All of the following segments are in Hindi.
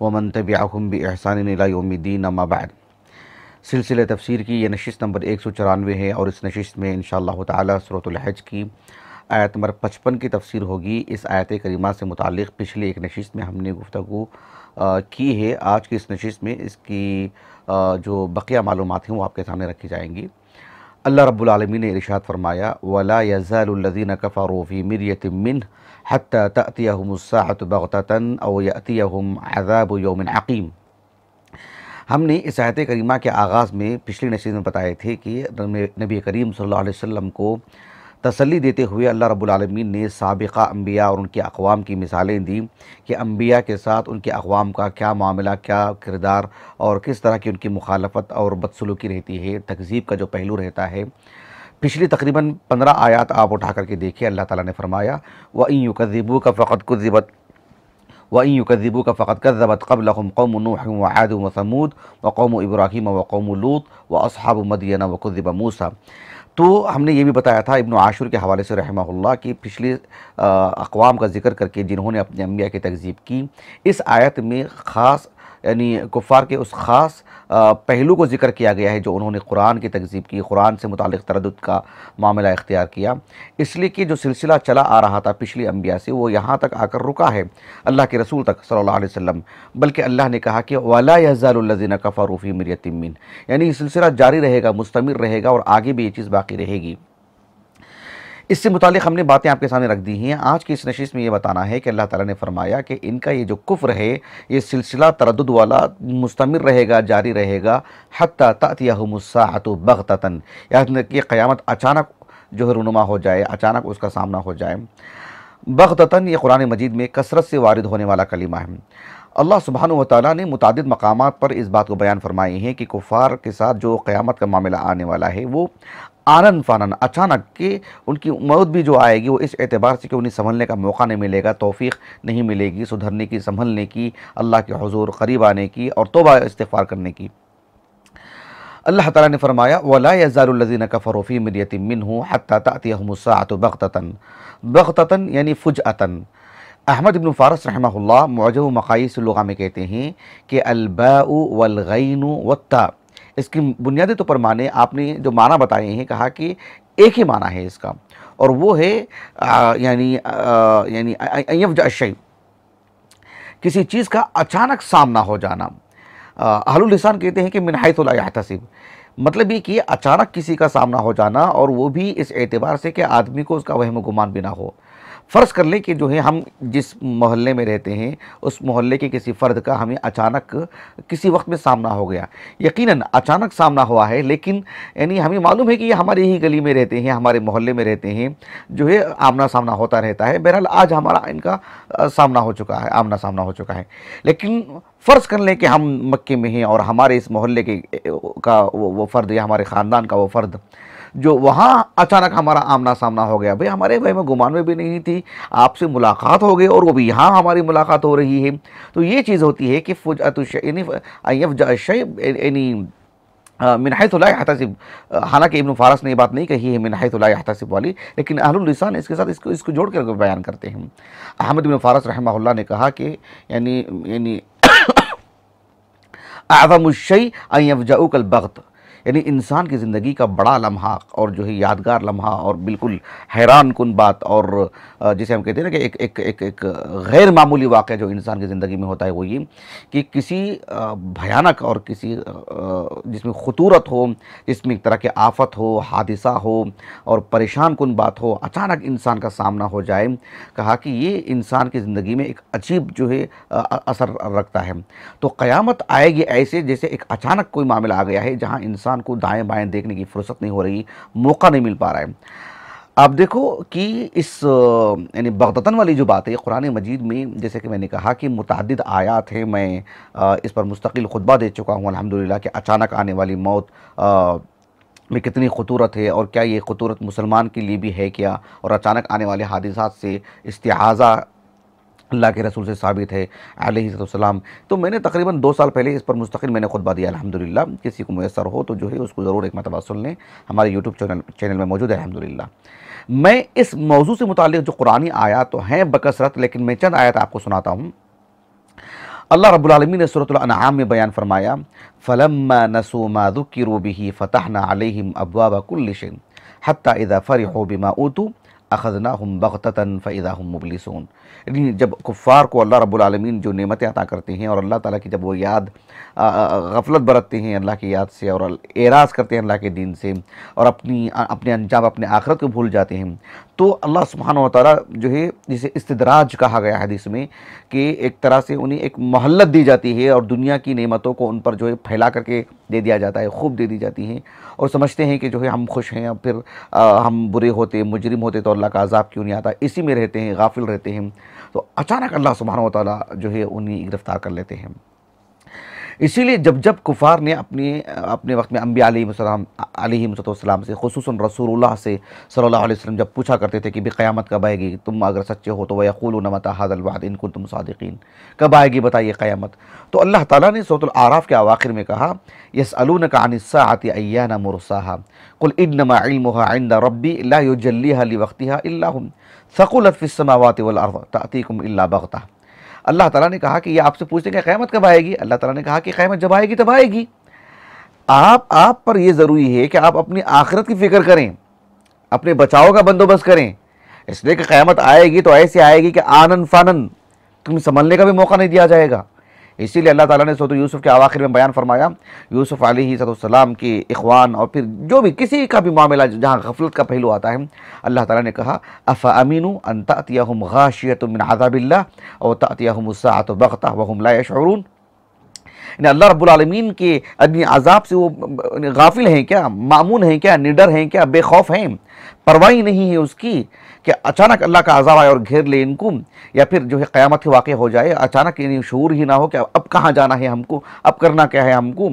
वमन तबिअहुम बिइहसान इला यौमिद्दीन अम्मा बाद। सिलसिले तफसीर की ये नशिस्त नंबर 194 है और इस नशिस्त में इंशाअल्लाह ताला सूरतुल हज की आयत नंबर 55 की तफसीर होगी। इस आयत करीमा से मुताल्लिक़ पिछली एक नशिस्त में हमने गुफ्तगू की है। आज की इस नशिस्त में इसकी जो बकिया मालूमात हैं वो आपके सामने रखी जाएंगी। अल्लाह रब्बुल आलमीन ने इरशाद फरमाया, वला यज़ालुल्लज़ीना कफ़रू फ़ी मिर्यतिम मिन्हु हत्ता तअतियहुमुस्साअतु बग़ततन औ यअतियहुम अज़ाबु यौमिन अक़ीम। हमने इस आयत करीमा के आगाज़ में पिछली नशीद में बताए थे कि नबी करीम सल्लल्लाहु अलैहि वसल्लम को तसल्ली देते हुए अल्लाह रब्बुल आलमीन ने साबिक़ा अम्बिया और उनके अक़वाम की मिसालें दी कि अम्बिया के साथ उनके अक़वाम का क्या मामला, क्या किरदार और किस तरह की उनकी मुखालफत और बदसलूकी रहती है, तकज़ीब का जो पहलू रहता है। पिछली तकरीबन 15 आयात आप उठा करके देखिए। अल्लाह ताला ने फरमाया, वइन युकज़्ज़िबूका फ़क़द कज़्ज़बत क़ब्लहुम क़ौमु नूह व आद व समूद व क़ौमु इब्राहीम व क़ौमु लूत व अस्हाबु मदयन व कुज़्ज़िब मूसा। तो हमने ये भी बताया था इब्न आशूर के हवाले से रहमहुल्लाह कि पिछले अक़वाम का ज़िक्र करके जिन्होंने अपने अम्बिया की तकज़ीब की, इस आयत में ख़ास यानी कुफ़ार के उस ख़ास पहलू को ज़िक्र किया गया है जो उन्होंने कुरान की तकज़ीब की, कुरान से मुताल्लिक़ तरद्दुद का मामला इख्तियार किया। इसलिए कि जो सिलसिला चला आ रहा था पिछली अम्बिया से वो यहाँ तक आकर रुका है, अल्लाह के रसूल तक सल्लल्लाहु अलैहि वसल्लम। बल्कि अल्लाह ने कहा कि वला यज़ालुल्लज़ीना कफ़रू फ़ी मिर्यतिम मिन्हु, यानी ये सिलसिला जारी रहेगा, मुस्तमिर रहेगा और आगे भी ये चीज़ बाकी रहेगी। इससे मुतालिक हमने बातें आपके सामने रख दी हैं। आज की इस नशिस्त में ये बताना है कि अल्लाह ताला ने फरमाया कि इनका ये जो कुफ्र है ये सिलसिला तरद्दुद वाला मुस्तमिर रहेगा, जारी रहेगा। हत्ता तअतियहुमुस्साअतु बग़ततन, यानी कि क़यामत अचानक जो है रूनुमा हो जाए, अचानक उसका सामना हो जाए। बग़ततन ये कुरान मजीद में कसरत से वारिद होने वाला कलिमा है। अल्लाह सुब्हानहु व तआला ने मुतादिद मकामात पर इस बात को बयान फरमाई है कि कुफ़ार के साथ जो क़यामत का मामला आने वाला है वो आनन फ़ानन अचानक के उनकी मौत भी जो आएगी वो इस एतबार से कि उन्हें संभलने का मौका नहीं मिलेगा, तौफ़ीक़ नहीं मिलेगी सुधरने की, संभलने की, अल्लाह के हुज़ूर क़रीब आने की और तौबा इस्तिग़फ़ार करने की। अल्लाह ताला ने फरमाया, वला यज़ालुल्लज़ीना कफ़रू फ़ी मिर्यतिम मिन्हु हत्ता तअतियहुमुस्साअतु बग़ततन। बग़ततन यानी फ़ुजअतन। अहमद इब्न फ़ारस रहमहुल्लाह मुअजम मक़ायिस लुग़ा में कहते हैं कि अलबाउ वलग़ैनु वत्ता, इसकी बुनियादी तौर पर माने आपने जो माना बताए हैं, कहा कि एक ही माना है इसका और वो है यानी अयफ़जा शै, किसी चीज़ का अचानक सामना हो जाना। अहलुल लिसान कहते हैं कि मिन हैथु ला यहतसिब, मतलब ये कि अचानक किसी का सामना हो जाना और वो भी इस एतबार से कि आदमी को उसका वहम गुमान भी ना हो। फ़र्ज़ कर लें कि जो है हम जिस मोहल्ले में रहते हैं उस मोहल्ले के किसी फ़र्द का हमें अचानक किसी वक्त में सामना हो गया। यकीनन अचानक सामना हुआ है, लेकिन यानी हमें मालूम है कि ये हमारी ही गली में रहते हैं, हमारे मोहल्ले में रहते हैं, जो है आमना सामना होता रहता है। बहरहाल आज हमारा इनका सामना हो चुका है, आमना सामना हो चुका है। लेकिन फ़र्ज़ कर लें कि हम मक्के में हैं और हमारे इस मोहल्ले के का वो फ़र्द या हमारे ख़ानदान का वो फ़र्द जो वहाँ अचानक हमारा आमना सामना हो गया। भाई हमारे वहम गुमान में भी नहीं थी, आपसे मुलाकात हो गई और वो भी यहाँ हमारी मुलाकात हो रही है। तो ये चीज़ होती है कि फ़ुजअतु शै यानी अयफ़जा शै यानी मिन हैथु ला यहतसिब। हालांकि इब्न फ़ारस ने ये बात नहीं कही है मिन हैथु ला यहतसिब वाली, लेकिन अहलुल लिसान इसके साथ इसको जोड़ कर बयान करते हैं। अहमद इब्न फ़ारस रहमहुल्लाह ने कहा कि यानी अअज़मुश शै अन यफ़जअकल बग़त, यानी इंसान की ज़िंदगी का बड़ा लम्हा और जो है यादगार लम्हा और बिल्कुल हैरान कुन बात और जिसे हम कहते हैं ना कि एक गैर मामूली वाक़या जो इंसान की ज़िंदगी में होता है वो ये कि किसी भयानक और किसी जिसमें ख़ुतूरत हो, जिसमें एक तरह के आफत हो, हादिसा हो और परेशान कुन बात हो, अचानक इंसान का सामना हो जाए। कहा कि ये इंसान की ज़िंदगी में एक अजीब जो है असर रखता है। तो क़यामत आएगी ऐसे जैसे एक अचानक कोई मामला आ गया है जहाँ इंसान को दाएं बाएं देखने की फुर्सत नहीं हो रही, मौका नहीं मिल पा रहा है। आप देखो कि इस यानी बग़दतन वाली जो बात है कुरान मजीद में, जैसे कि मैंने कहा कि मुतअद्दिद आयात हैं, मैं इस पर मुस्तकिल खुतबा दे चुका हूँ अल्हम्दुलिल्लाह कि अचानक आने वाली मौत में कितनी खतूरत है और क्या ये खतूरत मुसलमान के लिए भी है क्या, और अचानक आने वाले हादिसात से इस्तिआज़ा अल्लाह के रसूल से साबित है अलैहिस्सलाम। तो मैंने तकरीबन 2 साल पहले इस पर मुस्तकिल मैंने खुतबा दिया अल्हम्दुलिल्लाह। किसी को मुयस्सर हो तो जो है उसको ज़रूर एक मरतबा सुन लें, हमारे यूट्यूब चैनल में मौजूद है अल्हम्दुलिल्लाह। मैं इस मौजू से मुताल्लिक़ जो कुरानी आयात तो हैं बकसरत, लेकिन मैं चंद आयत आपको सुनाता हूँ। अल्लाह रब्बुल आलमीन ने सूरतुल अनआम में बयान फरमाया, फलम्मा नसू मा ज़ुक्किरू बिही फ़तहना अलैहिम अब्वाब कुल्लि शै हत्ता इज़ा फ़रिहू बिमा ऊतू अख़ज़नाहुम बग़ततन फ़इज़ा हुम मुब्लिसून। यानी जब कुफ़ार को अल्लाह रब्बुल आलमीन जो नेमतें अता करते हैं और अल्लाह ताला की जब वो याद गफलत बरतते हैं अल्लाह की याद से और एराज़ करते हैं अल्लाह के दीन से और अपने अंजाम अपने आखिरत को भूल जाते हैं, तो अल्लाह सुब्हानहू व तआला जो है, जिसे इस्तिदराज कहा गया हदीस में, कि एक तरह से उन्हें एक मोहल्लत दी जाती है और दुनिया की नेमतों को उन पर जो है फैला करके दे दिया जाता है, खूब दे दी जाती हैं, और समझते हैं कि जो है हम खुश हैं, और फिर हम बुरे होते मुजरिम होते तो अल्लाह का अज़ाब क्यों नहीं आता, इसी में रहते हैं, गाफिल रहते हैं। तो अचानक अल्लाह सुब्हानहू व तआला जो है उन्हें गिरफ़्तार कर लेते हैं। इसीलिए जब जब कुफ़ार ने अपने वक्त में अम्बिया अलैहिस्सलाम से, खुसूसन रसूलुल्लाह से सल्लल्लाहु अलैहि वसल्लम जब पूछा करते थे कि भी क़यामत कब आएगी, तुम अगर सच्चे हो तो वयक़ूलून मता हाज़ल वअद इन कुंतुम सादिक़ीन, कब आएगी बताइए क़यामत। तो अल्लाह ताला ने सूरतुल आराफ के अवाखिर में कहा, यसअलूनका अनिस्साअति अय्याना मुरसाहा कुल इन्नमा इल्मुहा इंदा रब्बी ला युजल्लिहा लिवक़्तिहा इल्ला हु सक़ुलत फ़िस समावाति वल अर्ज़ तअतीकुम इल्ला बग़ता। अल्लाह ताला ने कहा कि ये आपसे पूछते हैं कि क़यामत कब आएगी। अल्लाह ताला ने कहा कि क़यामत जब आएगी तब आएगी। आप पर यह ज़रूरी है कि आप अपनी आखिरत की फ़िक्र करें, अपने बचाव का बंदोबस्त करें, इसलिए कि क़यामत आएगी तो ऐसे आएगी कि आनन फ़ानन तुम्हें संभलने का भी मौका नहीं दिया जाएगा। इसीलिए अल्लाह ताला ने सूरत यूसुफ के आखिर में बयान फरमाया, यूसुफ अलैहिस्सलाम के इख़वान और फिर जो भी किसी का भी मामला जहाँ गफलत का पहलू आता है, अल्लाह ताला ने कहा, अफ़ अमीनु अन तअतियहुम गाशियतुम मिन अज़ाबिल्लाह औ तअतियहुमुस साअतु बग़तह व हुम ला यशऊरून। अल्लाह रब्बुल आलमीन के अपने अज़ाब से वो गाफिल हैं क्या, मामून हैं क्या, निडर हैं क्या, बेखौफ हैं, परवाह नहीं है उसकी कि अचानक अल्लाह का अज़ाब आए और घेर ले इनको, या फिर जो है क़यामत ही वाक़ई हो जाए, अचानक यानी शऊर ही ना हो कि अब कहाँ जाना है हमको, अब करना क्या है हमको।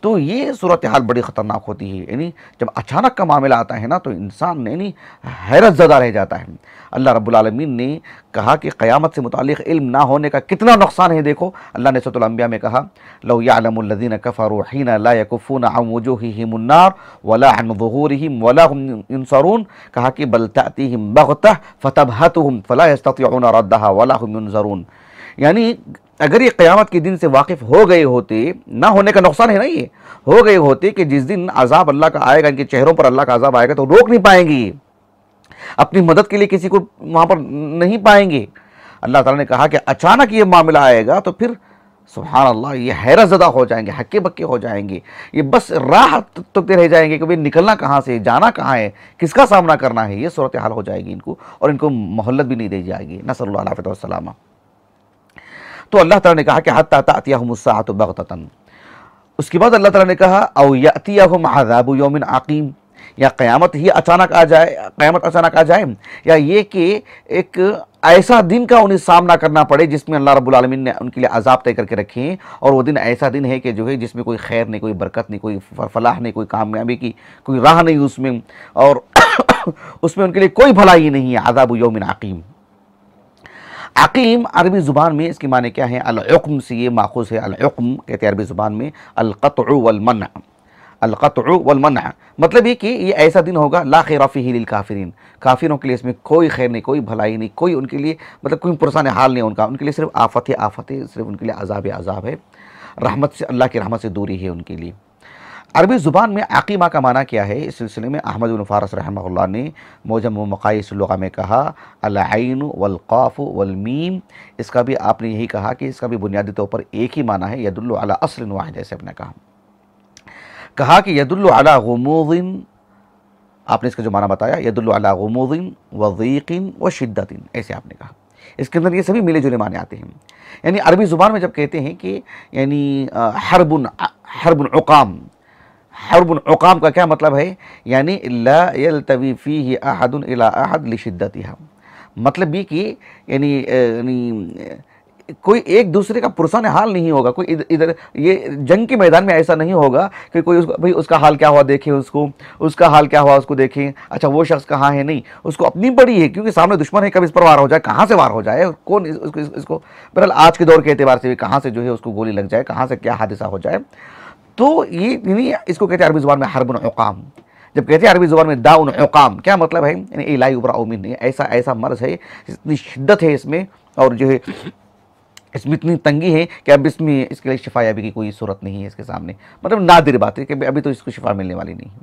तो ये सूरत हाल बड़ी ख़तरनाक होती है। यानी जब अचानक का मामला आता है ना तो इंसान यानी हैरत ज़दा रह जाता है। अल्लाह रब्बुल आलमीन ने कहा कि क़यामत से मुतालिक़ इल्म ना होने का कितना नुक़सान है। देखो अल्लाह ने सूरतुल अंबिया में कहा, लौ यअलमुल लज़ीना कफ़रू हीना ला यकुफ़ूना अन वुजूहिहिमुन नार वला अन ज़ुहूरिहिम वला हुम युनसरून। कहा कि बल तअतीहिम बग़तह फ़तबहतुहुम फ़ला यस्ततिऊना रद्दहा वला हुम युनज़रून। यानी अगर ये क़यामत के दिन से वाकिफ़ हो गए होते, ना होने का नुकसान है ना, ये हो गए होते कि जिस दिन अज़ाब अल्लाह का आएगा, इनके चेहरों पर अल्लाह का अज़ाब आएगा तो रोक नहीं पाएंगे, अपनी मदद के लिए किसी को वहाँ पर नहीं पाएंगे। अल्लाह ताला ने कहा कि अचानक ये मामला आएगा तो फिर सुभान अल्लाह ये हैरत ज़दा हो जाएंगे, हक्के बक्के हो जाएंगे, ये बस राह तकते रह जाएंगे कि भाई निकलना कहाँ से, जाना कहाँ है, किसका सामना करना है। ये सूरत हाल हो जाएगी इनको और इनको मोहल्लत भी नहीं दी जाएगी। नसअल्लुल्लाह अल-आफ़ियत वस्सलामा। तो अल्लाह ताला ने कहा कि हत्ता तअतियहुमुस साअतु बग़ततन। उसके बाद अल्लाह ताला ने कहा औ यअतियहुम अज़ाबु यौमिन अक़ीम, या क़यामत ही अचानक आ जाए, क़यामत अचानक आ जाए, या ये कि एक ऐसा दिन का उन्हें सामना करना पड़े जिसमें अल्लाह रब्बुल आलमीन ने उनके लिए अज़ाब तय करके रखे हैं। और वो दिन ऐसा दिन है कि जो है जिसमें कोई खैर नहीं, कोई बरकत नहीं, कोई फलाह नहीं, कोई कामयाबी की कोई राह नहीं उसमें, और उसमें उनके लिए कोई भलाई नहीं है। अज़ाबु यौमिन अक़ीम। अक़ीम अरबी ज़ुबान में इसकी माने क्या है, अल-उक़्म से ये माख़ूज़ है। अल-उक़्म कहते हैं अरबी ज़ुबान में अल-क़त्अु वल-मन्अ, अल-क़त्अु वल-मन्अ मतलब ये कि ये ऐसा दिन होगा ला खैरा फ़ीही लिल-काफ़िरीन, काफिरों के लिए इसमें कोई खैर नहीं, कोई भलाई नहीं, कोई उनके लिए मतलब कोई पुरसान हाल नहीं उनका, उनके लिए सिर्फ आफ़त है, आफ़त है, सिर्फ उनके लिए अज़ाब है, अज़ाब है, रहमत से, अल्लाह की रहमत से दूरी है उनके लिए। अरबी ज़ुबान में अक़ीमा का माना क्या है, इस सिलसिले में अहमद इब्न फ़ारस रहमहुल्लाह ने मौजम व मक़ायिस लुग़ा में कहा अल-ऐन वल-क़ाफ़ वल-मीम। इसका भी आपने यही कहा कि इसका भी बुनियादी तौर पर एक ही माना है, यदुल्लु अला अस्लिन वाहिद। ऐसे आपने कहा कि यदुल्लु अला गुमूज़िन, आपने इसका जो माना बताया यदुल्लु अला गुमूज़िन व ज़ीक़िन व शिद्दतिन, ऐसे आपने कहा। इसके अंदर ये सभी मिले जुले माने आते हैं। यानी अरबी ज़ुबान में जब कहते हैं कि यानी हर्बुन उक़ाम, हर्बुन उकाम का क्या मतलब है, यानी ला यल्तवी फीही अहदुन इला अहद लिशिद्दतिहा, मतलब ये कि यानी कोई एक दूसरे का पुरसान हाल नहीं होगा, कोई इधर ये जंग के मैदान में ऐसा नहीं होगा कि कोई भाई उसका हाल क्या हुआ देखें, उसका हाल क्या हुआ उसको देखें, अच्छा वो शख्स कहाँ है, नहीं, उसको अपनी बड़ी है क्योंकि सामने दुश्मन है, कब इस पर वार हो जाए, कहाँ से वार हो जाए, कौन इसको बहरहाल आज के दौर के एतबार से भी कहाँ से जो है उसको गोली लग जाए, कहाँ से क्या हादसा हो जाए। तो ये इसको कहते हैं अरबी ज़ुबान में हर्बुन उकाम। जब कहते हैं अरबी ज़ुबान में दाउन उकाम, क्या मतलब है, यानी इलाई उबरा उमिन, ऐसा मर्ज है, इतनी शिद्दत है इसमें और जो है इसमें इतनी तंगी है कि अब इसमें इसके लिए शिफा याबी की कोई सूरत नहीं है इसके सामने, मतलब नादिर बात है कि अभी तो इसको शिफा मिलने वाली नहीं है।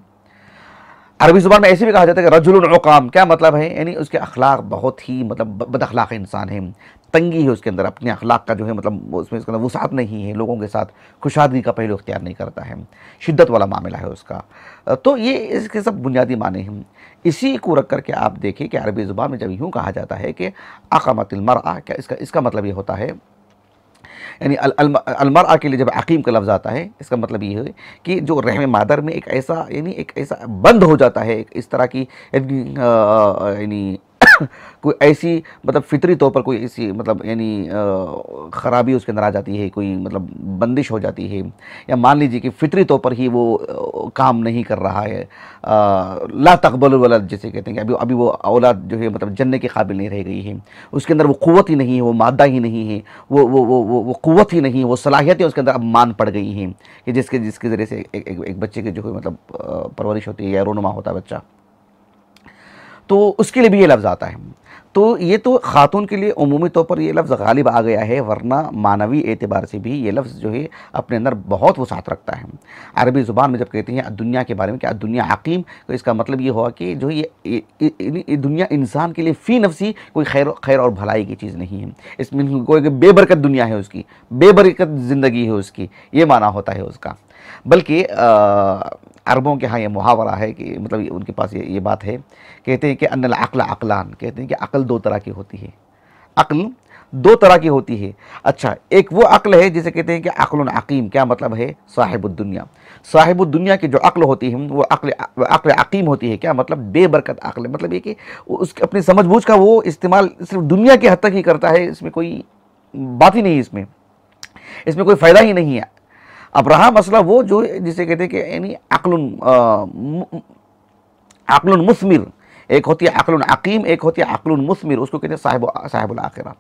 अरबी ज़ुबान में ऐसे भी कहा जाता है कि रजुलुन उकाम, क्या मतलब है, यानी उसके अखलाक बहुत ही मतलब बद अखलाक इंसान है, तंगी है उसके अंदर, अपने अखलाक का जो है मतलब उसमें उसके अंदर वसात नहीं है, लोगों के साथ खुशादगी का पहलू इख्तियार नहीं करता है, शिद्दत वाला मामला है उसका। तो ये इसके सब बुनियादी माने हैं। इसी को रख करके आप देखें कि अरबी ज़ुबान में जब यूँ कहा जाता है कि अक़ामतिल मरअा, क्या इसका मतलब ये होता है, यानी अलमरआ के लिए जब अकीम का लफ्ज़ आता है इसका मतलब ये है कि जो रहम मादर में एक ऐसा बंद हो जाता है, इस तरह की यानी कोई ऐसी मतलब फितरी तौर पर कोई ऐसी मतलब यानी ख़राबी उसके अंदर आ जाती है, कोई मतलब बंदिश हो जाती है, या मान लीजिए कि फितरी तौर पर ही वो काम नहीं कर रहा है, ला तक़बलुल वलद जिसे कहते हैं कि अभी वो औलाद जो है मतलब जन्ने के काबिल नहीं रह गई है, उसके अंदर वो क़ुव्वत ही नहीं है, वो मादा ही नहीं है, वो क़ुव्वत ही नहीं है, वो सलाहियतें उसके अंदर अब मान पड़ गई हैं कि जिसके ज़रिए से एक बच्चे के जो है मतलब परवरिश होती है या रोनुमा होता है बच्चा, तो उसके लिए भी ये लफ्ज़ आता है। तो ये तो ख़ातून के लिए उमूमी तौर पर ये लफ्ज़ गालिब आ गया है, वरना मानवी एतबार से भी ये लफ्ज़ जो है अपने अंदर बहुत वसात रखता है। अरबी ज़ुबान में जब कहते हैं दुनिया के बारे में कि दुनिया हकीम, तो इसका मतलब ये हुआ कि जो ये दुनिया इंसान के लिए फ़ी नफ्सी कोई खैर और भलाई की चीज़ नहीं है, इसमें कोई बेबरकत दुनिया है उसकी, बेबरकत ज़िंदगी है उसकी, ये माना होता है उसका। बल्कि अरबों के यहाँ ये मुहावरा है कि मतलब उनके पास ये बात है, कहते हैं कि अन्नल अक़ल अक़लान, कहते हैं कि अक़ल दो तरह की होती है, अक़ल दो तरह की होती है। अच्छा, एक वो अक़ल है जिसे कहते हैं कि अक़लुन अक़ीम, क्या मतलब है, साहिबुद्दुनिया, साहिबुद्दुनिया की जो अक़ल होती है वो अक़ल अक़ीम होती है, क्या मतलब बेबरकत अक़ल, मतलब ये कि उसकी अपनी समझबूझ का वो इस्तेमाल सिर्फ दुनिया के हद तक ही करता है, इसमें कोई बात ही नहीं, इसमें कोई फ़ायदा ही नहीं है। अब रहा मसला वो जो जिसे कहते हैं कि यानी अक़लुन मुस्मिर, एक होती है अक़लुन अक़ीम, एक होती है अक़लुन मुस्मिर, उसको कहते हैं साहिबुल आखिरा,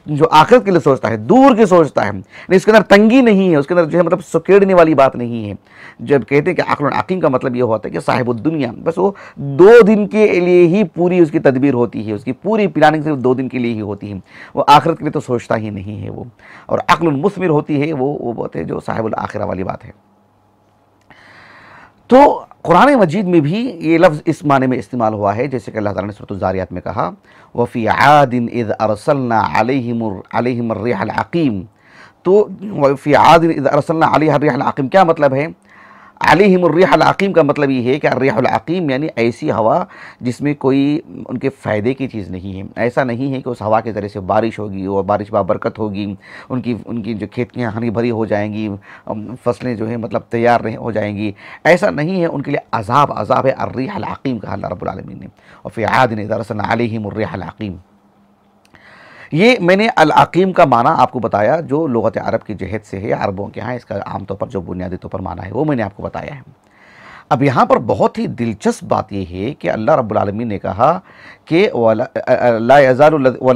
जो आखिरत के लिए सोचता है, दूर की सोचता है, इसके अंदर तंगी नहीं है, उसके अंदर जो है मतलब सुकेड़ने वाली बात नहीं है। जब कहते हैं कि अक़लुन अक़ीम का मतलब ये होता है कि साहिबुद्दुनिया, बस वो 2 दिन के लिए ही पूरी उसकी तदबीर होती है, उसकी पूरी प्लानिंग सिर्फ 2 दिन के लिए ही होती है, वो आखिरत के लिए तो सोचता ही नहीं है वो। और अक़लुन मुस्मिर होती है वो बात है जो साहिबुल आखिरा वाली बात है। तो कुरान मजीद में भी ये लफ्ज़ इस माने में इस्तेमाल हुआ है, जैसे कि अल्लाह ताला ने सूरह ज़ारियात में कहा, वफ़ी आदिन इज़ अरसलना अलैहिम अर्रिहल अक़ीम, तो वफ़ी आदिन इज़ अरसलना अलैहिम अर्रिहल अक़ीम क्या मतलब है, अलैहिम अर्रिहल अक़ीम का मतलब ये है कि अर्रिहल अक़ीम यानी ऐसी हवा जिसमें कोई उनके फ़ायदे की चीज़ नहीं है, ऐसा नहीं है कि उस हवा के ज़रिए से बारिश होगी और बारिश बाबरकत होगी, उनकी जो खेतियाँ हरी भरी हो जाएंगी, फसलें जो है मतलब तैयार हो जाएंगी, ऐसा नहीं है, उनके लिए अज़ाब है। अर्रिहल अक़ीम कहा अल्लाह रब्बुल आलमीन ने, और फ़ी आदिन इज़ अरसलना अलैहिम अर्रिहल अक़ीम। ये मैंने अल अक़ीम का माना आपको बताया जो लुग़त अरब की जहत से है, अरबों के यहाँ इसका आमतौर पर जो बुनियादी तौर पर माना है वो मैंने आपको बताया है। अब यहाँ पर बहुत ही दिलचस्प बात यह है कि अल्लाह रब्बुल आलमीन ने कहा कि वला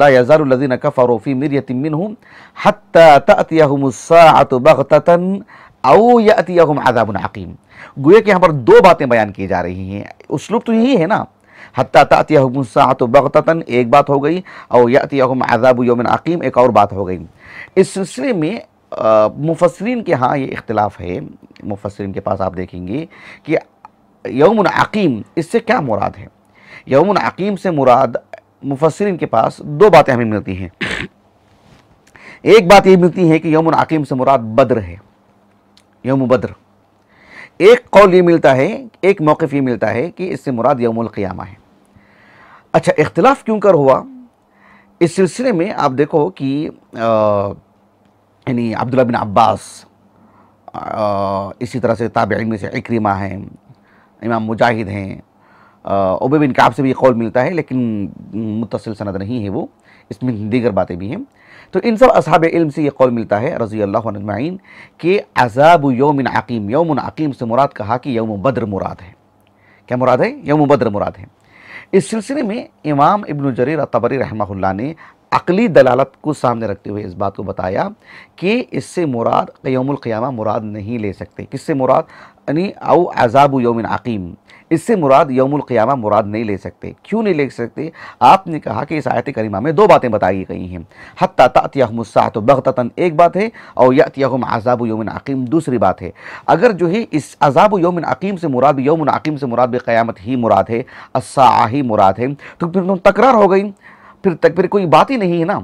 यज़ालु लज़ीना कफ़रू फ़ी मिर्यतिन मिन्हु हत्ता तअतियहुमुस्साअतु बग़ततन औ यअतियहुम अज़ाबुन अक़ीम। गोया कि यहाँ पर 2 बातें बयान की जा रही हैं, उसलूब तो यही है ना, हत्ता तअतियहुमुस्साअतु बग़ततन एक बात हो गई, और यअतियहुम अज़ाबु यौमिन अक़ीम एक और बात हो गई। इस सिलसिले में मुफस्सिरीन के यहाँ ये इख्तिलाफ है, मुफस्सिरीन के पास आप देखेंगे कि यौमुन अक़ीम इससे क्या मुराद है। यौमुन अक़ीम से मुराद मुफस्सिरीन के पास 2 बातें हमें मिलती हैं। एक बात ये मिलती है कि यौमुन अक़ीम से मुराद बद्र है, यौम बद्र। एक कौल ये मिलता है, एक मौक़िफ़ ये मिलता है कि इससे मुराद यौमुल क़ियामा है। अच्छा, इख्तिलाफ क्यों कर हुआ, इस सिलसिले में आप देखो कि यानी अब्दुल्लाह बिन अब्बास इसी तरह से ताबईन में से इक्रिमा हैं, इमाम मुजाहिद हैं, उबय बिन काब से भी ये कौल मिलता है, लेकिन मुत्तसिल सनद नहीं है वो, इसमें दीगर बातें भी हैं। तो इन सब असहाब इल्म से ये कौल मिलता है रज़ी अल्लाहु अन्हुम अजमईन कि अज़ाबु यौमिन अक़ीम, यौमुन अक़ीम से मुराद कहा कि यौम बद्र मुराद है। क्या मुराद है? यौम बद्र मुराद है। इस सिलसिले में इमाम इब्न जरीर अत-तबरी रहमहुल्लाह ने अक़ली दलालत को सामने रखते हुए इस बात को बताया कि इससे मुराद यौमुल क़ियामा मुराद नहीं ले सकते। किससे मुराद? यानी औ अज़ाबु यौमिन अक़ीम, इससे मुराद यौमुल क़ियामा मुराद नहीं ले सकते। क्यों नहीं ले सकते? आपने कहा कि इस आयत करीमा में दो बातें बताई गई हैं, हत्ता तातियहुमुस साअतु बग़ततन एक बात है, और यातियहुम अज़ाबु यौमिन अक़ीम दूसरी बात है। अगर जो है इस अज़ाबु यौमिन अक़ीम से मुराद भी, यौमुन अक़ीम से मुराद भी क़यामत ही मुराद है, अस्साअ ही मुराद है, तो फिर तकरार हो गई, फिर कोई बात ही नहीं है ना।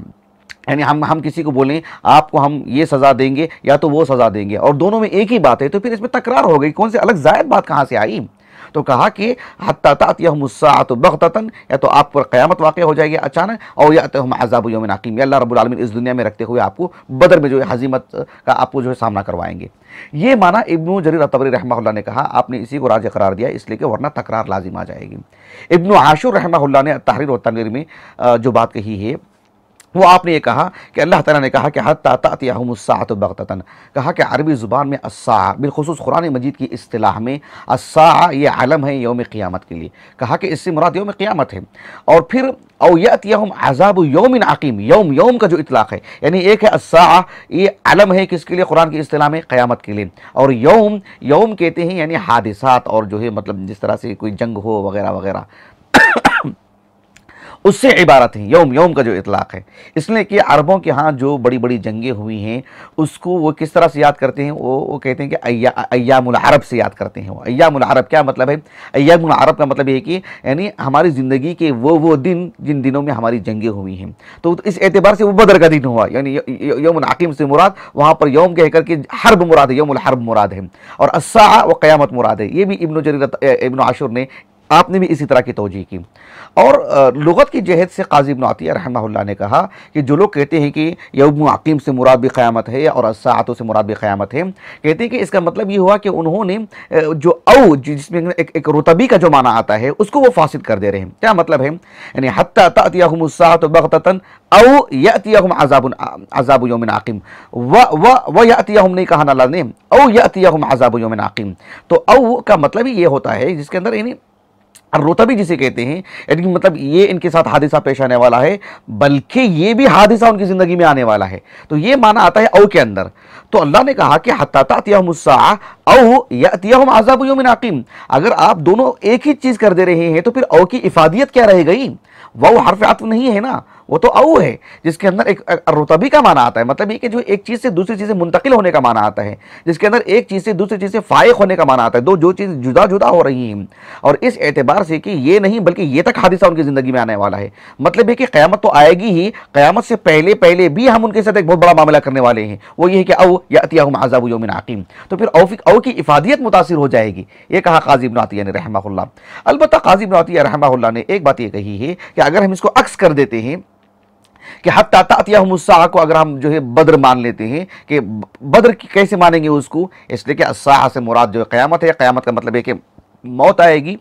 यानी हम किसी को बोलें आपको हम ये सज़ा देंगे या तो वो सज़ा देंगे, और दोनों में एक ही बात है, तो फिर इसमें तकरार हो गई, कौन सी अलग ज़ायद बात कहाँ से आई? तो कहा कि हत्ता तातियहुमुस साअतु बग़ततन, या तो आप पर क़यामत वाक़ हो जाएगी अचानक, और यातियहुम अज़ाबु यौमिन अक़ीम, या अल्लाह रब्बुल आलमीन इस दुनिया में रखते हुए आपको बदर में जो है हज़ीमत का आपको जो है सामना करवाएंगे। ये माना इब्न जरीर अत-तबरी रहमहुल्लाह ने कहा, आपने इसी को राज करार दिया इसलिए कि वरना तकरार लाजिम आ जाएगी। इब्न आशूर रहमहुल्लाह ने तहरीर व तनवीर में जो बात कही है वो आपने ये कहा कि अल्लाह ताला ने कहा कि हत्ता तातियहुमुस साअतु बग़ततन, कहा कि अरबी ज़ुबान में अस्सा बिलख़ुसूस कुरान मजीद की इस्तिलाह में अस्सा ये आलम है यौम क़ियामत के लिए, कहा कि इससे मुराद यौम क़ियामत है। और फिर औ यातियहुम अज़ाबु यौमिन अक़ीम, यौम का जो इतलाक़ है, यानी एक है अस्सा ये आलम है किसके लिए? कुरान की इस्तिलाह में क़यामत के लिए, और यौम कहते हैं यानी हादिसात, और जो है मतलब जिस तरह से कोई जंग हो वगैरह वगैरह उससे इबारत है यौम का जो इतलाक़ है। इसलिए कि अरबों के यहाँ जो बड़ी बड़ी जंगें हुई हैं उसको वो किस तरह से याद करते हैं? वो कहते हैं कि अय्यामुल अरब से याद करते हैं। वो अय्यामुल अरब क्या मतलब है? अय्यामुल अरब का मतलब ये है कि यानी हमारी ज़िंदगी के वो दिन जिन दिनों में हमारी जंगें हुई हैं, तो इस एतबार से वो बदर का दिन हुआ, यानी यौमुल अक़ीम से मुराद वहाँ पर यौम कह करके हर्ब मुराद है, यौमुल हर्ब मुराद है, और अस्सा व क़यामत मुराद है। ये भी इब्न जरीर इब्न आशूर ने, आपने भी इसी तरह की तौजीह की। और लुगत की जहद से क़ाज़ी इब्न अतिया रहमहुल्लाह ने कहा कि जो लोग कहते हैं कि यौम अक़ीम से मुराद भी क़यामत है और अस्साअतु से मुराद भी क़यामत है, कहते हैं कि इसका मतलब ये हुआ कि उन्होंने जो औ जिसमें एक रुतबी का जो माना आता है उसको वो फासिद कर दे रहे हैं। क्या मतलब है? यानी हत्ता तातियहुमुस साअतु बग़ततन औ यातियहुम अज़ाबु यौमिन अक़ीम, व यातियहुम नहीं कहा अल्लाह ने, औ यातियहुम अज़ाबु यौमिन अक़ीम। तो औ का मतलब ही ये होता है जिसके अंदर यानी रुतबी जिसे कहते हैं, यानी मतलब ये इनके साथ हादिसा पेश आने वाला है, बल्कि ये भी हादिसा उनकी ज़िंदगी में आने वाला है, तो ये माना आता है औ के अंदर। तो अल्लाह ने कहा कि हत्ता तातियहुमुस साअ औ यातियहुम अज़ाबु यौमिन अक़ीम, अगर आप दोनों एक ही चीज़ कर दे रहे हैं तो फिर औ की इफादियत क्या रह गई? वो हर्फ अत्फ़ नहीं है ना, वो तो औ है जिसके अंदर एक रुतबी का माना आता है, मतलब ये कि जो एक चीज़ से दूसरी चीज़ से मुंतकिल होने का माना आता है, जिसके अंदर एक चीज़ से दूसरी चीज़ से फाइक होने का माना आता है, जो चीज़ जुदा जुदा हो रही हैं, और इस एतबार से कि ये नहीं बल्कि ये तक हादिसा उनकी ज़िंदगी में आने वाला है। मतलब है कि क़यामत तो आएगी ही, क़यामत से पहले भी हम उनके साथ एक बहुत बड़ा मामला करने वाले हैं, वो ये है कि औ यातियहुम अज़ाबु यौमिन अक़ीम, तो फिर औ की इफादियत मुतासिर हो जाएगी। ये कहा क़ाज़ी इब्न अतिया ने रहमहुल्लाह। अलबत्ता क़ाज़ी इब्न अतिया रहमहुल्लाह ने एक बात ये कही है कि अगर हम इसको अक्स कर देते हैं कि हत्ता तातियहुमुस साअ को अगर हम जो है बद्र मान लेते हैं, कि बद्र की कैसे मानेंगे उसको? इसलिए कि अस्साअ से मुराद जो है क़यामत है, क़यामत का मतलब है कि मौत आएगी,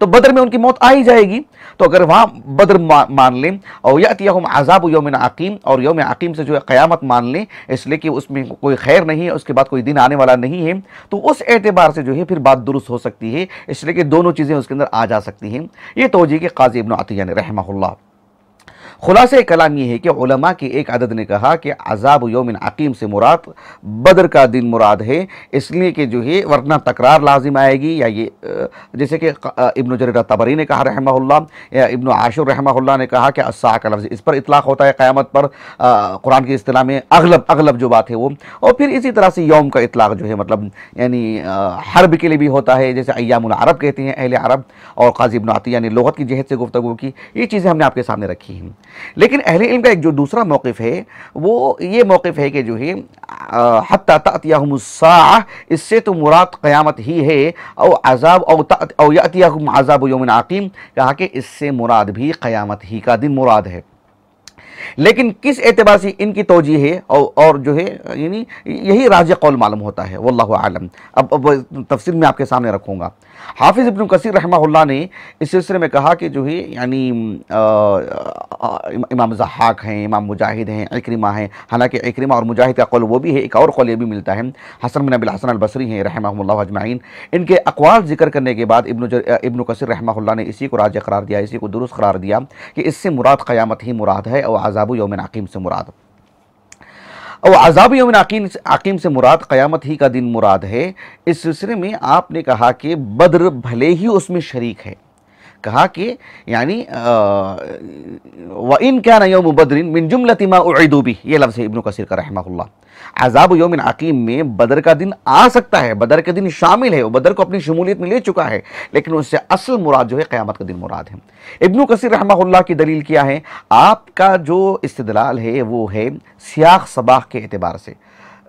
तो बद्र में उनकी मौत आ ही जाएगी। तो अगर वहाँ बद्र मान लें और यातियहुम अज़ाबु यौमिन अक़ीम, और यौम अक़ीम से जो है क़यामत मान लें, इसलिए कि उसमें कोई खैर नहीं है, उसके बाद कोई दिन आने वाला नहीं है, तो उस एतबार से जो है फिर बात दुरुस्त हो सकती है, इसलिए कि दोनों चीज़ें उसके अंदर आ जा सकती हैं। ये तौजीह के क़ाज़ी इब्न अतिया ने रहमहुल्लाह। खुलासे कलाम ये है कि उलमा की एक अदद ने कहा कि अज़ाब यौमिन अक़ीम से मुराद बद्र का दिन मुराद है, इसलिए कि जो है वरना तकरार लाजिम आएगी, या ये जैसे कि इब्न जरीर तबरी ने कहा रहमहुल्लाह, या इब्न आशूर रहमहुल्लाह ने कहा कि अस्सा का लफ्ज़ इस पर इतलाक़ होता है क़यामत पर, कुरान की इस्तिलाह में अगलब जो बात है वो। और फिर इसी तरह से यौम का इतलाक़ जो है मतलब यानी हर्ब के लिए भी होता है, जैसे अय्यामुल अरब कहते हैं अहले अरब, और क़ाज़ी इब्न अतिया ने लुग़त की जहद से गुफ्तगू की। ये चीज़ें हमने आपके सामने रखी हैं। लेकिन अहले इल्म का एक जो दूसरा मौक़िफ़ है वो ये मौक़िफ़ है कि जो है हत्ता तातियहुमुस साअ, इससे तो मुराद क़यामत ही है, और अज़ाब और यातियहुम अज़ाबु यौमिन अक़ीम, कहा कि इससे मुराद भी क़यामत ही का दिन मुराद है। लेकिन किस एतबार से इनकी तौजीह है और जो है यानी यही राज कौल मालूम होता है, वल्लाहु आलम। अब तफसील में आपके सामने रखूँगा। हाफिज़ इब्न कसीर रहमहुल्लाह ने इस सिलसिले में कहा कि जो है यानी इमाम ज़हाक हैं, इमाम मुजाहिद हैं, इक्रिमा हैं, हालांकि इक्रिमा और मुजाहिद का कौल वो भी है, एक और कौल ये भी मिलता है, हसन बिन अबिल हसन अल बसरी हैं रहमहुल्लाह अजमाइन। इनके अक़वाल ज़िक्र करने के बाद इब्न कसीर रहमहुल्लाह ने इसी को राज करार दिया, इसी को दुरुस्त करार दिया कि इससे मुराद क़यामत ही मुराद है और अज़ाब यौम अक़ीम से मुराद, और अज़ाब यौम अक़ीम से मुराद क़यामत ही का दिन मुराद है। इस सिलसिले में आपने कहा कि बद्र भले ही उसमें शरीक है, कहा कि यानी व इन कान यौम बद्रिन मिन जुमलति मा उईदू बिह, ये लफ्ज़ है इब्न कसीर का रहमहुल्लाह। अज़ाब यौम अक़ीम में बदर का दिन आ सकता है, बदर के दिन शामिल है, वो बदर को अपनी शमूलियत में ले चुका है, लेकिन उससे असल मुराद जो है क़यामत का दिन मुराद है। इब्न कसीर रहमहुल्लाह की दलील क्या है? आपका जो इस्तिदलाल है वो है सियाक़ सबाक़ के एतबार से,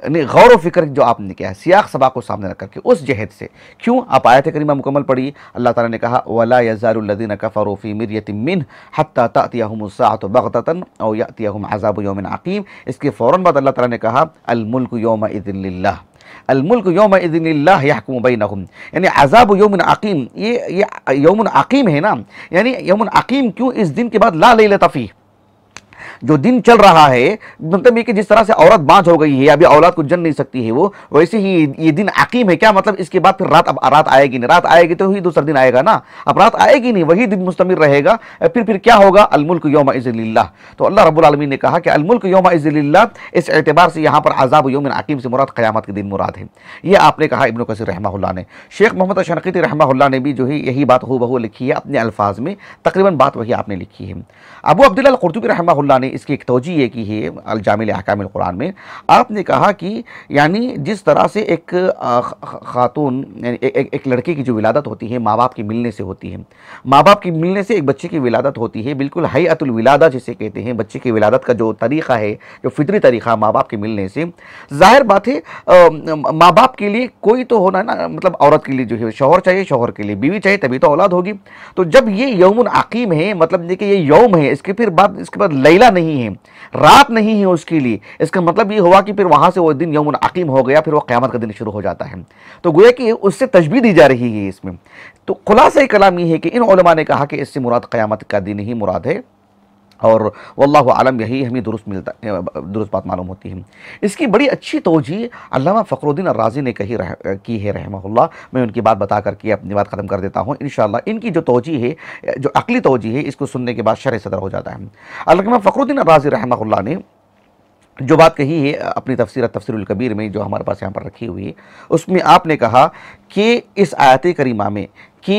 यानी गौर व फिक्र जो आपने किया है सियाक़ सबाक़ को सामने रख करके उस जहद से। क्यों? आप आयत करीमा मुकम्मल पढ़िए। अल्लाह ताला ने कहा वला यज़ालुल्लज़ीना कफ़रू फ़ी मिर्यतिम मिन्हु हत्ता तअतियहुमुस्साअतु बग़ततन औ यअतियहुम अज़ाबु यौमिन अक़ीम। इसके फ़ौरन बाद अल्लाह ताला ने कहा अल मुल्कु यौमइज़िन लिल्लाह, अल मुल्कु यौमइज़िन लिल्लाह यहकुमु बैनहुम, यानी अज़ाबु यौमिन अक़ीम, ये यौमुन अक़ीम है ना, यानी यौमुन अक़ीम क्यों? इस दिन के बाद ला लैलत फ़ीह, जो दिन चल रहा है, मतलब ये कि जिस तरह से औरत बांझ हो गई है, अभी औलाद को जन नहीं सकती है वो, वैसे ही ये दिन अकीम है। क्या मतलब? इसके बाद फिर रात, अब रात आएगी नहीं, रात आएगी तो ही दूसरा दिन आएगा ना, अब रात आएगी नहीं, वही दिन मुस्तमिर रहेगा। फिर क्या होगा? अल मुल्क यौमइज़िन लिल्लाह। तो अल्लाह रब्बुल आलमीन ने कहा कि अल मुल्क यौमइज़िन लिल्लाह, इस एतबार से यहाँ पर अज़ाब यौमिन अक़ीम से मुराद क़यामत के दिन मुराद है। ये आपने कहा इब्न कसीर रहमहुल्लाह ने। शेख मोहम्मद शनक़ीती रहमहुल्लाह ने भी जो है यही बात हूबहू लिखी है अपने अल्फाज में, तकरीबन बात वही आपने लिखी है। अबू अब्दुल्लाह अल क़ुरतुबी रहमहुल्लाह ने इसकी एक तौजीह की है अल जामिल अहकामिल कुरान में। आपने कहा कि यानी जिस तरह से एक खातून, एक लड़के की जो विलादत होती है माँ बाप के मिलने से होती है, माँ बाप के मिलने से एक बच्चे की विलादत होती है, बिल्कुल हयअतुल विलादा जिसे कहते हैं, बच्चे की विलादत का जो तरीक़ा है, जो फितरी तरीक़ा माँ बाप के मिलने से, ज़ाहिर बात है माँ बाप के लिए कोई तो होना ना, मतलब औरत के लिए जो है शौहर चाहिए, शौहर के लिए बीवी चाहिए, तभी तो औलाद होगी। तो जब ये यौमुन अक़ीम है, मतलब देखिए ये यौम है, इसके बाद लैला नहीं है, रात नहीं है उसके लिए, इसका मतलब ये हुआ कि फिर वहां से वो दिन यौमुन अक़ीम हो गया, फिर वो क़यामत का दिन शुरू हो जाता है। तो गोया कि उससे तशबीह दी जा रही है इसमें। तो खुलासा कलाम ये है कि इन उलमा ने कहा कि इससे मुराद क़यामत का दिन ही मुराद है, और वल्लाहु आलम यही हमें दुरुस्त बात मालूम होती है। इसकी बड़ी अच्छी तौजीह अल्लामा फ़खरुद्दीन अर्राज़ी ने की है रहमहुल्लाह। मैं उनकी बात बता करके अपनी बात ख़त्म कर देता हूँ इंशाअल्लाह। इनकी जो तौजीह है, जो अक़ली तौजीह है, इसको सुनने के बाद शरह सदर हो जाता है। अल्लामा फ़खरुद्दीन अर्राज़ी रहमहुल्लाह ने जो बात कही है अपनी तफसीरुल कबीर में, जो हमारे पास यहाँ पर रखी हुई है, उसमें आपने कहा कि इस आयत करीमा में कि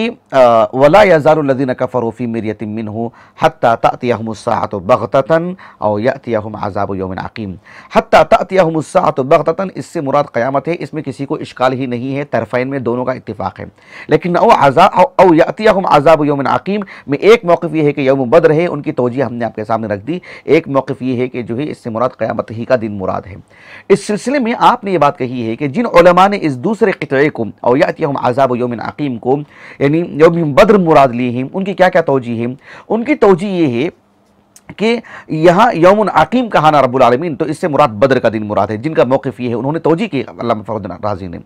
वला यज़ालुल्लज़ीना कफ़रू फ़ी मिर्यतिम मिन्हु हत्ता तअतियहुमुस्साअतु बग़ततन औ यअतियहुम अज़ाबु यौमिन अक़ीम। हत्ता तअतियहुमुस्साअतु बग़ततन, इससे मुराद क़यामत है, इसमें किसी को इश्काल ही नहीं है, तरफ़ैन में दोनों का इत्तिफ़ाक़ है। लेकिन औ यअतियहुम अज़ाबु यौमिन अक़ीम में एक मौक़िफ़ ये है कि यौम बद्र है, उनकी तौजीह हमने आपके सामने रख दी। एक मौक़िफ़ ये है कि जो है इससे मुराद क़यामत ही का दिन मुराद है। इस सिलसिले में आपने ये बात कही है कि जिन उलमा ने इस दूसरे क़ित्वे को औ यअतियहुम अज़ाबु यौमिन अक़ीम को यानी यौम बद्र मुराद लिए हैं, उनकी क्या क्या तौजीह है? उनकी तौजीह ये है कि यहाँ यौमुन अक़ीम कहा ना रब्बुल आलमीन, तो इससे मुराद बद्र का दिन मुराद है। जिनका मौक़िफ़ ये है, उन्होंने तौजीह की, अल्लामा फ़खरुद्दीन अर्राज़ी ने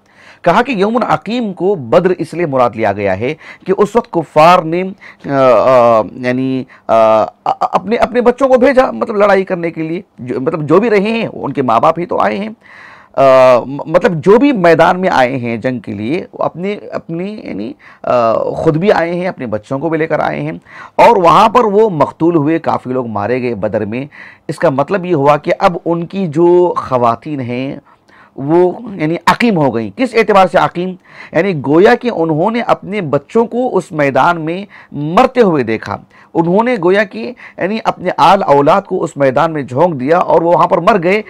कहा कि यौमुन अक़ीम को बद्र इसलिए मुराद लिया गया है कि उस वक्त कुफ़ार ने यानी अपने अपने बच्चों को भेजा, मतलब लड़ाई करने के लिए, मतलब जो भी रहे हैं उनके माँ बाप ही तो आए हैं, मतलब जो भी मैदान में आए हैं जंग के लिए, वो अपने यानी ख़ुद भी आए हैं, अपने बच्चों को भी लेकर आए हैं, और वहाँ पर वो मक़तूल हुए, काफ़ी लोग मारे गए बदर में। इसका मतलब ये हुआ कि अब उनकी जो ख़वातीन हैं वो यानी अक़ीम हो गई। किस एतबार से अक़ीम? यानी गोया कि उन्होंने अपने बच्चों को उस मैदान में मरते हुए देखा, उन्होंने गोया कि यानी अपने आल औलाद को उस मैदान में झोंक दिया और वो वहाँ पर मर गए।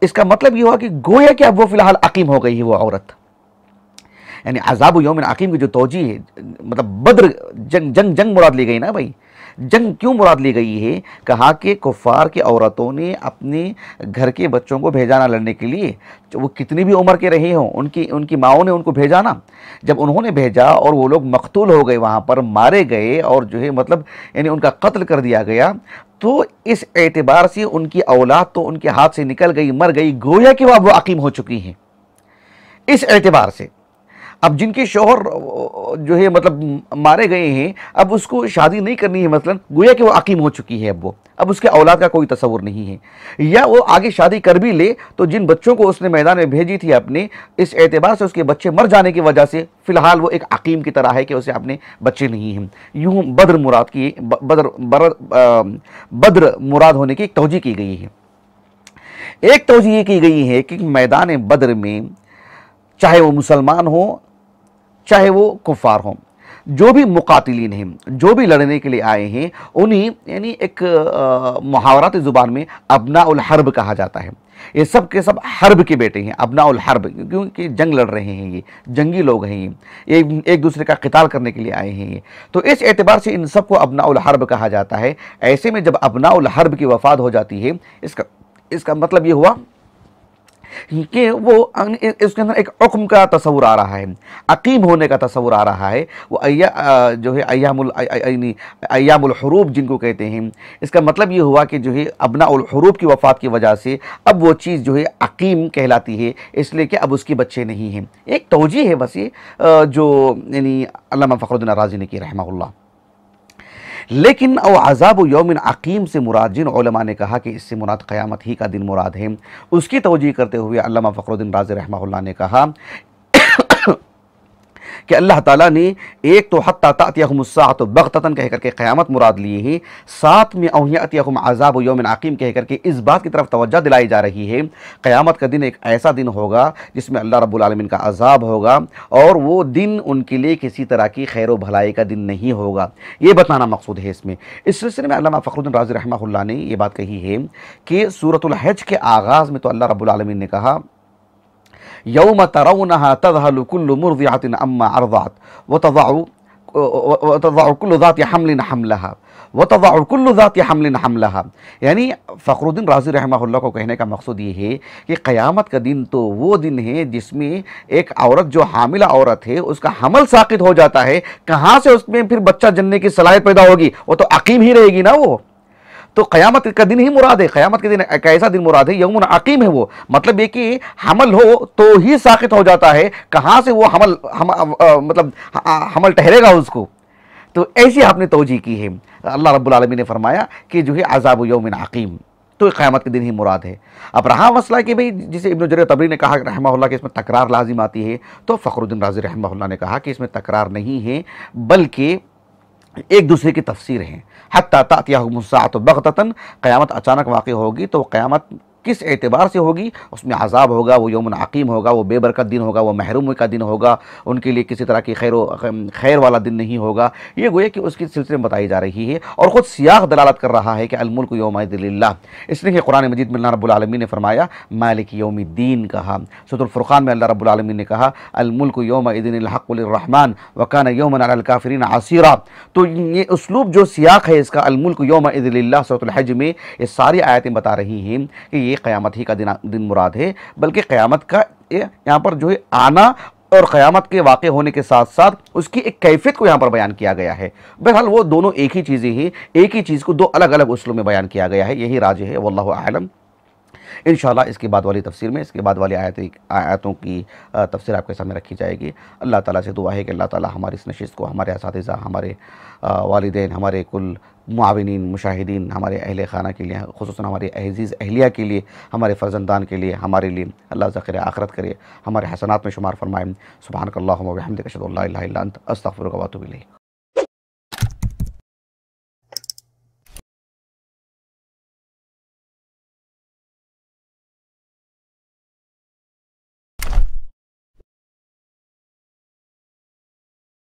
इसका मतलब ये हुआ कि गोया कि अब वो फ़िलहाल अक़ीम हो गई है वो औरत। यानी अज़ाबु यौमिन अक़ीम की जो तौजीह है, मतलब बद्र जंग मुराद ली गई ना भाई, जंग क्यों मुराद ली गई है? कहा कि कुफ़ार की औरतों ने अपने घर के बच्चों को भेजा ना लड़ने के लिए, वो कितनी भी उम्र के रहे हों, उनकी उनकी माओं ने उनको भेजा ना। जब उन्होंने भेजा और वो लोग मकतूल हो गए, वहाँ पर मारे गए और जो है मतलब यानी उनका कत्ल कर दिया गया, तो इस एतबार से उनकी औलाद तो उनके हाथ से निकल गई, मर गई, गोया कि वो अकीम हो चुकी हैं। इस एतबार से अब जिनके शौहर जो है मतलब मारे गए हैं, अब उसको शादी नहीं करनी है, मतलब गोया कि वो अकीम हो चुकी है, अब उसके औलाद का कोई तस्वुर नहीं है। या वो आगे शादी कर भी ले तो जिन बच्चों को उसने मैदान में भेजी थी अपने, इस एतबार से उसके बच्चे मर जाने की वजह से फिलहाल वो एक अकीम की तरह है कि उसे अपने बच्चे नहीं हैं। यूं बद्र मुराद की बद्र मुराद होने की एक तौजीह की गई है। एक तौजीह ये की गई है कि मैदान बद्र में चाहे वो मुसलमान हो चाहे वो कुफ़ार हों, जो भी मुकातिलीन हैं, जो भी लड़ने के लिए आए हैं, उन्हीं यानी एक मुहावराती ज़ुबान में अबनाउल हर्ब कहा जाता है। ये सब के सब हर्ब के बेटे हैं, अबनाउल हर्ब, क्योंकि जंग लड़ रहे हैं, ये जंगी लोग हैं, ये एक दूसरे का क़िताल करने के लिए आए हैं ये। तो इस एतबार से इन सबको अबनाउल हर्ब कहा जाता है। ऐसे में जब अबनाउल हर्ब की वफ़ात हो जाती है, इसका मतलब ये हुआ कि वो इसके अंदर एक हुक्म का तस्वुर आ रहा है, अकीम होने का तस्वुर आ रहा है। वो जो है अय्यामुल हुरूब जिनको कहते हैं, इसका मतलब ये हुआ कि जो है अबनाउल हुरूब की वफ़ात की वजह से अब वो चीज़ जो है अकीम कहलाती है, इसलिए कि अब उसके बच्चे नहीं हैं। एक तौजीह है बस ये जो यानी अल्लामा फ़खरुद्दीन राज़ी ने की रहमहुल्लाह। लेकिन अज़ाब यौमिन अकीम से मुराद जिन उलमा ने कहा कि इससे मुराद क़यामत ही का दिन मुराद है, उसकी तवजीह करते हुए अल्लामा फ़खरुद्दीन राज़ी रहमहुल्लाह ने कहा कि अल्लाह ताला ने एक तो हत्ता तातियहुमुस्साअतु बग़ततन कह करके क़यामत मुराद लिए है, साथ में औ यातियहुम अज़ाबु यौमिन अक़ीम कह करके इस बात की तरफ तवज्जो दिलाई जा रही है क़यामत का दिन एक ऐसा दिन होगा जिसमें अल्लाह रब्बुल आलमीन का अज़ाब होगा, और वो दिन उनके लिए किसी तरह की खैर व भलाई का दिन नहीं होगा। ये बताना मकसूद है इसमें। इस सिलसिले में अल्लामा फ़खरुद्दीन राज़ी रहमहुल्लाह ने ये बात कही है कि सूरतुल हज के आगाज़ में तो अल्लाह रब्बुल आलमीन ने कहा यौम तरौनहा तज़हलु कुल्लु मुर्दिअतिन अम्मा अर्ज़अत व तज़अ कुल्लु ज़ाति हम्लिन हम्लहा व तज़अ कुल्लु ज़ाति हम्लिन हम्लहा। यानी फ़खरुद्दीन राज़ी रहमहुल्लाह को कहने का मकसूद ये है कि क़यामत का दिन तो वो दिन है जिसमें एक औरत जो हामिला औरत है उसका हमल साक़ित हो जाता है, कहाँ से उसमें फिर बच्चा जनने की सलाहियत पैदा होगी? वो तो अकीम ही रहेगी ना वो। तो क़यामत का दिन ही मुराद है, क़यामत के दिन एक ऐसा दिन मुराद है, यौमुन अक़ीम है वो। मतलब ये कि हमल हो तो ही साक़ित हो जाता है, कहाँ से वो मतलब हमल ठहरेगा उसको? तो ऐसी आपने तौजीह की है। अल्लाह रब्बुल आलमीन ने फरमाया कि जो है अज़ाबु यौमिन अक़ीम, तो क़यामत के दिन ही मुराद है। अब रहा मसला कि भाई जिसे इब्न जरीर तबरी ने कहा रहमहुल्लाह कि इसमें तकरार लाजिम आती है, तो फ़खरुद्दीन राज़ी रहमहुल्लाह ने कहा कि इसमें तकरार नहीं है, बल्कि एक दूसरे की तफसीर है। हत्ता तातियहुमुस्साअतु बग़ततन, क़यामत अचानक वाक़ई होगी, तो क़यामत किस एतबार से होगी? उसमें अज़ाब होगा, वो यौमुन अक़ीम होगा, वो बेबरकत दिन होगा, वो महरूम का दिन होगा, उनके लिए किसी तरह की खैर वाला दिन नहीं होगा। ये गोया कि उसकी सिलसिले में बताई जा रही है, और ख़ुद सियाक़ दलालत कर रहा है कि अल मुल्कु यौमइज़िन लिल्लाह। इसलिए कि कुरान मजीद में अल्लाह रब्बुल आलमीन ने फरमाया मालिक यौमिद्दीन कहा। सूरह फ़ुरक़ान में अल्लाह रब्बुल आलमीन ने कहा अल मुल्कु यौमइज़िन अल हक़्क़ु लिर्रहमान व काना यौमन अलल काफ़िरीन असीरा। तो ये उसलूब जो सियाक़ है इसका, अल मुल्कु यौमइज़िन लिल्लाह, सूरह हज में ये सारी आयतें बता रही हैं कि ये क़यामत ही का दिन मुराद है, बल्कि क़यामत का यहाँ पर जो है आना और क़यामत के वाक़े होने के साथ साथ उसकी एक कैफियत को यहाँ पर बयान किया गया है। बहरहाल वो दोनों एक ही चीज़ें हैं, एक ही चीज़ को दो अलग अलग उसलूब में बयान किया गया है, यही राज है, वल्लाहु आलम। इंशाअल्लाह इसके बाद वाली तफसीर में, इसके बाद वाली आयतों की तफसीर आपके सामने रखी जाएगी। अल्लाह ताला से दुआ है कि अल्लाह ताला हमारी इस नशिस्त को, हमारे असातिज़ा, हमारे वालिदैन, हमारे कुल मुआविनीन, मुशाहिदीन, हमारे अहले खाना के लिए, खुसूसन हमारे अज़ीज़ अहलिया के लिए, हमारे फ़र्जंदान के लिए, हमारे लिए अल्लाह ज़ख़ीर आखिरत करे, हमारे हसनात में शुमार फरमाएँ। सुब्हानकल्लाहुम्मा व बिहम्दिका अशहदु अल्ला इलाहा इल्ला अंत अस्तग़फिरुका व अतूबु इलैक।